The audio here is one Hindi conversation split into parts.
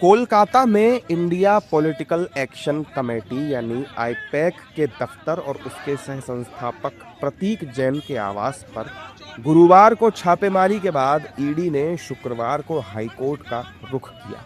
कोलकाता में इंडिया पॉलिटिकल एक्शन कमेटी यानी आईपैक के दफ्तर और उसके सह संस्थापक प्रतीक जैन के आवास पर गुरुवार को छापेमारी के बाद ईडी ने शुक्रवार को हाईकोर्ट का रुख किया।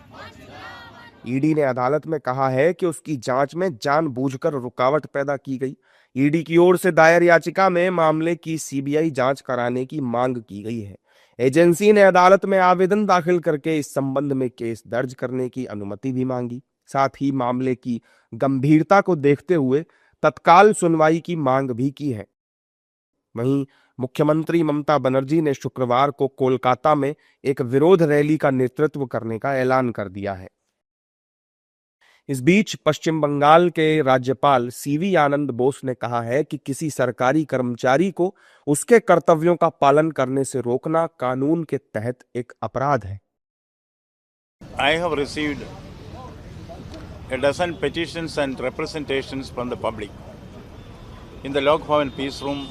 ईडी ने अदालत में कहा है कि उसकी जांच में जानबूझकर रुकावट पैदा की गई। ईडी की ओर से दायर याचिका में मामले की सीबीआई जांच कराने की मांग की गई है। एजेंसी ने अदालत में आवेदन दाखिल करके इस संबंध में केस दर्ज करने की अनुमति भी मांगी। साथ ही मामले की गंभीरता को देखते हुए तत्काल सुनवाई की मांग भी की है। वहीं मुख्यमंत्री ममता बनर्जी ने शुक्रवार को कोलकाता में एक विरोध रैली का नेतृत्व करने का ऐलान कर दिया है। इस बीच पश्चिम बंगाल के राज्यपाल सीवी आनंद बोस ने कहा है कि किसी सरकारी कर्मचारी को उसके कर्तव्यों का पालन करने से रोकना कानून के तहत एक अपराध है। I have received a dozen petitions and representations from the public in the Lok Bhavan Peace Room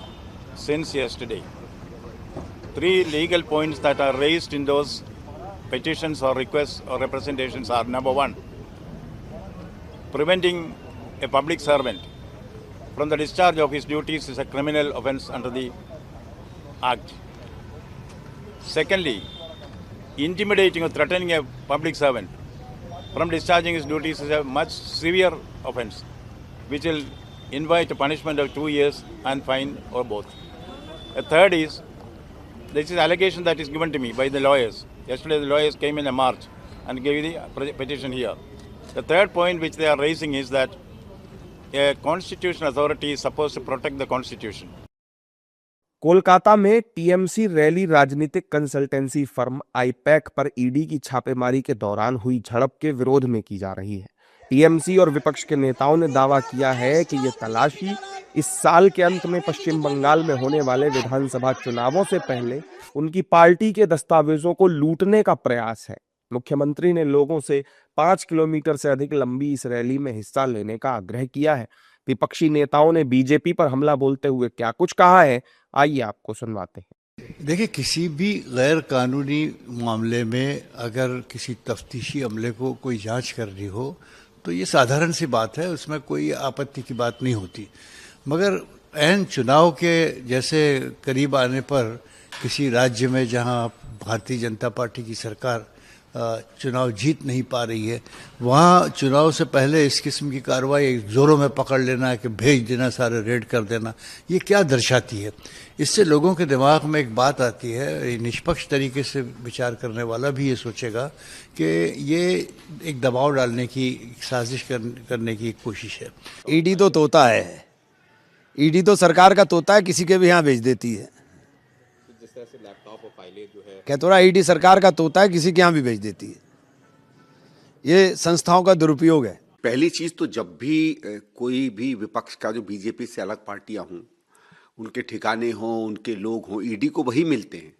since yesterday. Three legal points that are raised in those petitions or requests or representations are: number one, preventing a public servant from the discharge of his duties is a criminal offence under the Act. Secondly, intimidating or threatening a public servant from discharging his duties is a much severe offence, which will invite a punishment of 2 years and fine or both. A third is, this is allegation that is given to me by the lawyers. Yesterday the lawyers came in a march and gave the petition here. The third point which they are raising is that a constitutional authority is supposed to protect the constitution. Kolkata में टीएमसी रैली राजनीतिक कंसल्टेंसी फर्म आईपैक पर ईडी की छापेमारी के दौरान हुई झड़प के विरोध में की जा रही है। टीएमसी और विपक्ष के नेताओं ने दावा किया है कि ये तलाशी इस साल के अंत में पश्चिम बंगाल में होने वाले विधानसभा चुनावों से पहले उनकी पार्टी के दस्तावेजों को लूटने का प्रयास है। मुख्यमंत्री ने लोगों से 5 किलोमीटर से अधिक लंबी इस रैली में हिस्सा लेने का आग्रह किया है। विपक्षी नेताओं ने बीजेपी पर हमला बोलते हुए क्या कुछ कहा है, आइए आपको सुनवाते हैं। देखिए, किसी भी गैर कानूनी मामले में अगर किसी तफ्तीशी अमले को कोई जांच करनी हो तो ये साधारण सी बात है, उसमें कोई आपत्ति की बात नहीं होती। मगर ऐन चुनाव के जैसे करीब आने पर किसी राज्य में जहां भारतीय जनता पार्टी की सरकार चुनाव जीत नहीं पा रही है, वहाँ चुनाव से पहले इस किस्म की कार्रवाई जोरों में पकड़ लेना कि भेज देना, सारे रेड कर देना, ये क्या दर्शाती है? इससे लोगों के दिमाग में एक बात आती है, निष्पक्ष तरीके से विचार करने वाला भी ये सोचेगा कि ये एक दबाव डालने की साजिश करने की कोशिश है। ईडी तो तोता है, ईडी तो सरकार का तोता है, किसी के भी यहाँ भेज देती है। जिस तरह से लैपटॉप और फाइलें जो है, क्या थोड़ा ईडी सरकार का तोता है, किसी के यहाँ भी भेज देती है। ये संस्थाओं का दुरुपयोग है। पहली चीज तो जब भी कोई भी विपक्ष का जो बीजेपी से अलग पार्टियां हों, उनके ठिकाने हों, उनके लोग हों, ईडी को वही मिलते हैं।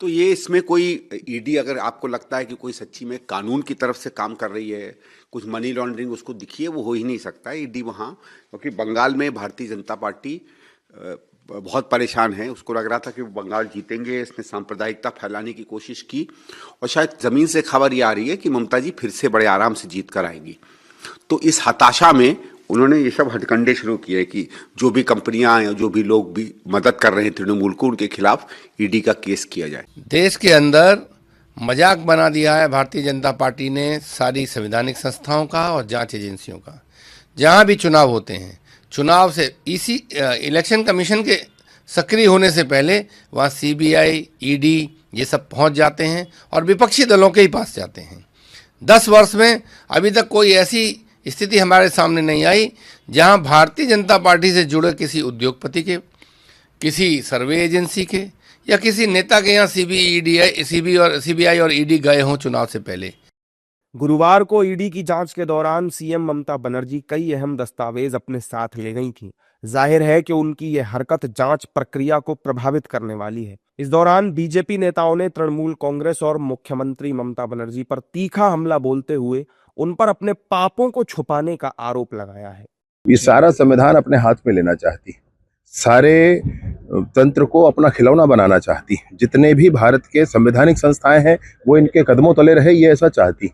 तो ये इसमें कोई ईडी अगर आपको लगता है कि कोई सच्ची में कानून की तरफ से काम कर रही है, कुछ मनी लॉन्ड्रिंग उसको दिखी है, वो हो ही नहीं सकता ईडी वहाँ। क्योंकि बंगाल में भारतीय जनता पार्टी बहुत परेशान है, उसको लग रहा था कि वो बंगाल जीतेंगे, इसने सांप्रदायिकता फैलाने की कोशिश की और शायद जमीन से खबर ये आ रही है कि ममता जी फिर से बड़े आराम से जीत कर आएंगी। तो इस हताशा में उन्होंने ये सब हथकंडे शुरू किए कि जो भी कंपनियां या जो भी लोग भी मदद कर रहे हैं तृणमूल को, उनके खिलाफ ईडी का केस किया जाए। देश के अंदर मजाक बना दिया है भारतीय जनता पार्टी ने सारी संवैधानिक संस्थाओं का और जांच एजेंसियों का। जहां भी चुनाव होते हैं, चुनाव से इसी इलेक्शन कमीशन के सक्रिय होने से पहले वहाँ सीबीआई, ईडी ये सब पहुँच जाते हैं और विपक्षी दलों के ही पास जाते हैं। 10 वर्ष में अभी तक कोई ऐसी स्थिति हमारे सामने नहीं आई जहां भारतीय जनता पार्टी से जुड़े किसी उद्योगपति के, किसी सर्वे एजेंसी के या किसी नेता के यहाँ सीबीआई और ईडी गए हों चुनाव से पहले। गुरुवार को ईडी की जांच के दौरान सीएम ममता बनर्जी कई अहम दस्तावेज अपने साथ ले गई थीं। जाहिर है कि उनकी यह हरकत जांच प्रक्रिया को प्रभावित करने वाली है। इस दौरान बीजेपी नेताओं ने तृणमूल कांग्रेस और मुख्यमंत्री ममता बनर्जी पर तीखा हमला बोलते हुए उन पर अपने पापों को छुपाने का आरोप लगाया है। ये सारा संविधान अपने हाथ में लेना चाहती, सारे तंत्र को अपना खिलौना बनाना चाहती। जितने भी भारत के संवैधानिक संस्थाएं हैं वो इनके कदमों तले रहे, ये ऐसा चाहती।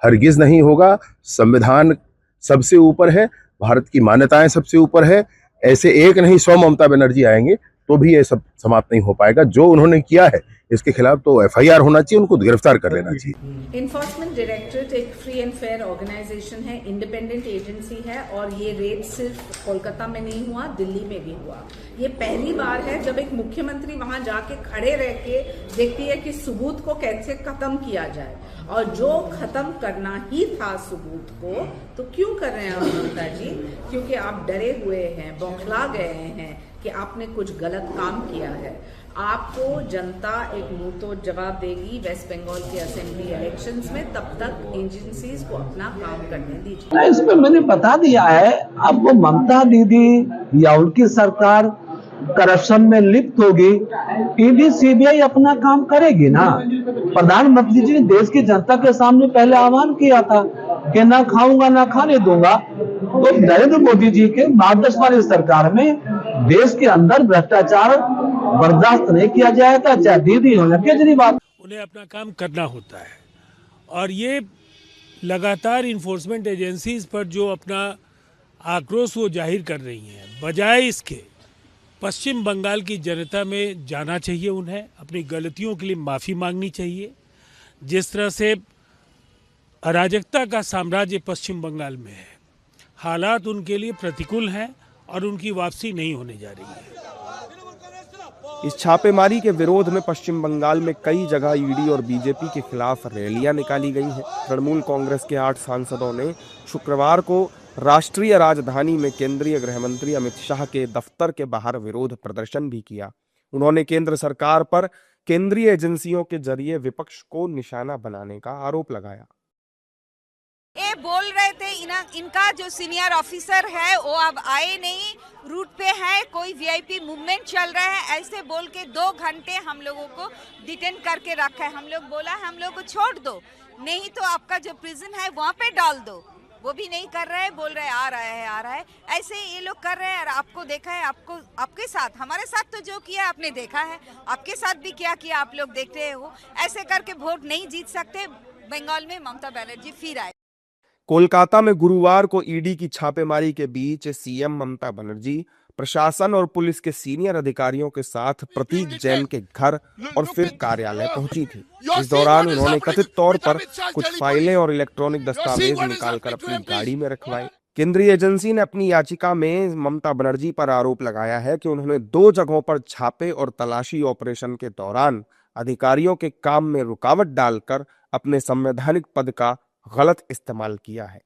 हरगिज नहीं होगा। संविधान सबसे ऊपर है, भारत की मान्यताएं सबसे ऊपर है। ऐसे एक नहीं 100 ममता बनर्जी आएंगे तो भी ये सब समाप्त नहीं हो पाएगा। जो उन्होंने किया है इसके खिलाफ तो FIR होना चाहिए, उनको गिरफ्तार कर लेना चाहिए। इन्फोर्समेंट डायरेक्टरेट एक फ्री एंड फेयर ऑर्गेनाइजेशन है, इंडिपेंडेंट एजेंसी है और ये रेड सिर्फ कोलकाता में नहीं हुआ, दिल्ली में भी हुआ। ये पहली बार है जब एक मुख्यमंत्री वहां जाके खड़े रह के देखती है कि सबूत को कैसे खत्म किया जाए, और जो खत्म करना ही था सबूत को तो क्यों कर रहे हैं आप ममता जी? क्योंकि आप डरे हुए हैं, बौखला गए हैं कि आपने कुछ गलत काम किया है। आपको जनता एक मुंह तो जवाब देगी वेस्ट बंगाल के असेंबली इलेक्शंस में, तब तक एजेंसीज को अपना काम करने दीजिए। इसमें मैंने बता दिया है, अब वो ममता दीदी या उनकी सरकार करप्शन में लिप्त होगी, ईडी सीबीआई अपना काम करेगी ना। प्रधानमंत्री जी ने देश की जनता के सामने पहले आह्वान किया था कि ना खाऊंगा ना खाने दूंगा। तो नरेंद्र मोदी जी के मार्गदर्शन वाली सरकार में देश के अंदर भ्रष्टाचार बर्दाश्त नहीं किया जाएगा, चाहे दीदी हो या केजरीवाल। उन्हें अपना काम करना होता है और ये लगातार इन्फोर्समेंट एजेंसीज पर जो अपना आक्रोश वो जाहिर कर रही हैं, बजाय इसके पश्चिम बंगाल की जनता में जाना चाहिए, उन्हें अपनी गलतियों के लिए माफ़ी मांगनी चाहिए। जिस तरह से अराजकता का साम्राज्य पश्चिम बंगाल में है, हालात उनके लिए प्रतिकूल हैं और उनकी वापसी नहीं होने जा रही है। इस छापेमारी के विरोध में पश्चिम बंगाल में कई जगह ईडी और बीजेपी के खिलाफ रैलियां निकाली गई हैं। तृणमूल कांग्रेस के 8 सांसदों ने शुक्रवार को राष्ट्रीय राजधानी में केंद्रीय गृह मंत्री अमित शाह के दफ्तर के बाहर विरोध प्रदर्शन भी किया। उन्होंने केंद्र सरकार पर केंद्रीय एजेंसियों के जरिए विपक्ष को निशाना बनाने का आरोप लगाया। ये बोल रहे थे इनका जो सीनियर ऑफिसर है वो अब आए नहीं, रूट पे है, कोई वीआईपी मूवमेंट चल रहा है, ऐसे बोल के 2 घंटे हम लोगों को डिटेन करके रखा है। हम लोग बोला हम लोग को छोड़ दो, नहीं तो आपका जो प्रिजन है वहाँ पे डाल दो। वो भी नहीं कर रहे, बोल रहे आ रहा है। ऐसे ये लोग कर रहे हैं और आपको देखा है, आपके साथ, हमारे साथ तो जो किया आपने देखा है, आपके साथ भी क्या किया आप लोग देख रहे हो। ऐसे करके वोट नहीं जीत सकते। बंगाल में ममता बनर्जी फिर आए। कोलकाता में गुरुवार को ईडी की छापेमारी के बीच सीएम ममता बनर्जी प्रशासन और पुलिस के सीनियर अधिकारियों के साथ प्रतीक जैन के घर और फिर कार्यालय पहुंची थी। इस दौरान उन्होंने कथित तौर पर कुछ फाइलें और इलेक्ट्रॉनिक दस्तावेज निकालकर अपनी गाड़ी में रखवाए। केंद्रीय एजेंसी ने अपनी याचिका में ममता बनर्जी पर आरोप लगाया है कि उन्होंने 2 जगहों पर छापे और तलाशी ऑपरेशन के दौरान अधिकारियों के काम में रुकावट डालकर अपने संवैधानिक पद का गलत इस्तेमाल किया है।